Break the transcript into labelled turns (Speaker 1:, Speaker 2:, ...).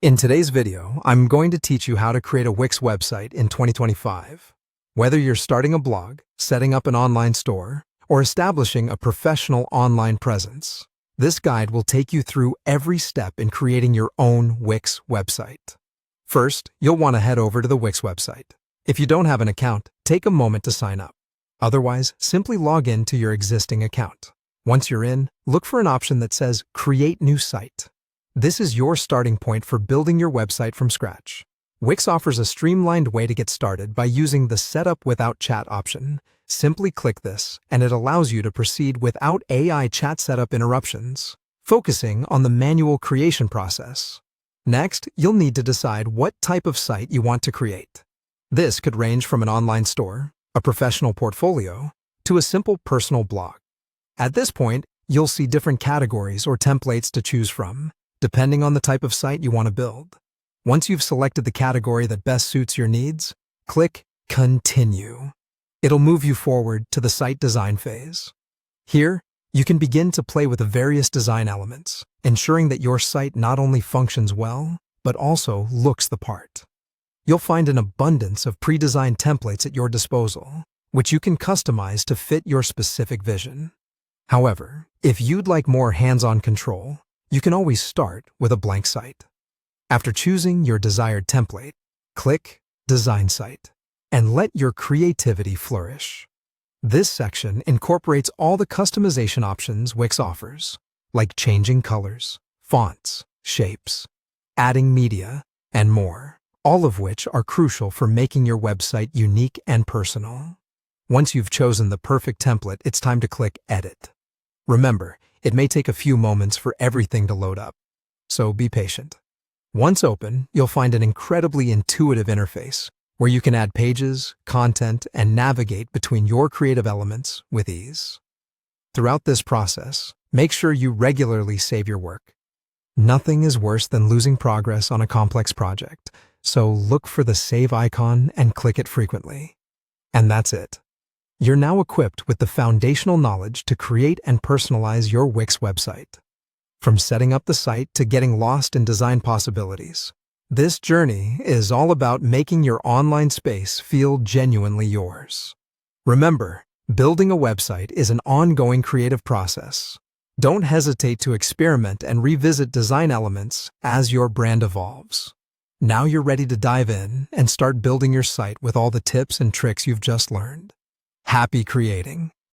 Speaker 1: In today's video, I'm going to teach you how to create a Wix website in 2025. Whether you're starting a blog, setting up an online store, or establishing a professional online presence, this guide will take you through every step in creating your own Wix website. First, you'll want to head over to the Wix website. If you don't have an account, take a moment to sign up. Otherwise, simply log in to your existing account. Once you're in, look for an option that says Create New Site. This is your starting point for building your website from scratch. Wix offers a streamlined way to get started by using the Setup Without Chat option. Simply click this, and it allows you to proceed without AI chat setup interruptions, focusing on the manual creation process. Next, you'll need to decide what type of site you want to create. This could range from an online store, a professional portfolio, to a simple personal blog. At this point, you'll see different categories or templates to choose from, depending on the type of site you want to build. Once you've selected the category that best suits your needs, click Continue. It'll move you forward to the site design phase. Here, you can begin to play with the various design elements, ensuring that your site not only functions well, but also looks the part. You'll find an abundance of pre-designed templates at your disposal, which you can customize to fit your specific vision. However, if you'd like more hands-on control, you can always start with a blank site. After choosing your desired template, click Design Site and let your creativity flourish. This section incorporates all the customization options Wix offers, like changing colors, fonts, shapes, adding media, and more, all of which are crucial for making your website unique and personal. Once you've chosen the perfect template, it's time to click Edit. Remember, it may take a few moments for everything to load up, so be patient. Once open, you'll find an incredibly intuitive interface where you can add pages, content, and navigate between your creative elements with ease. Throughout this process, make sure you regularly save your work. Nothing is worse than losing progress on a complex project, so look for the Save icon and click it frequently. And that's it. You're now equipped with the foundational knowledge to create and personalize your Wix website. From setting up the site to getting lost in design possibilities, this journey is all about making your online space feel genuinely yours. Remember, building a website is an ongoing creative process. Don't hesitate to experiment and revisit design elements as your brand evolves. Now you're ready to dive in and start building your site with all the tips and tricks you've just learned. Happy creating!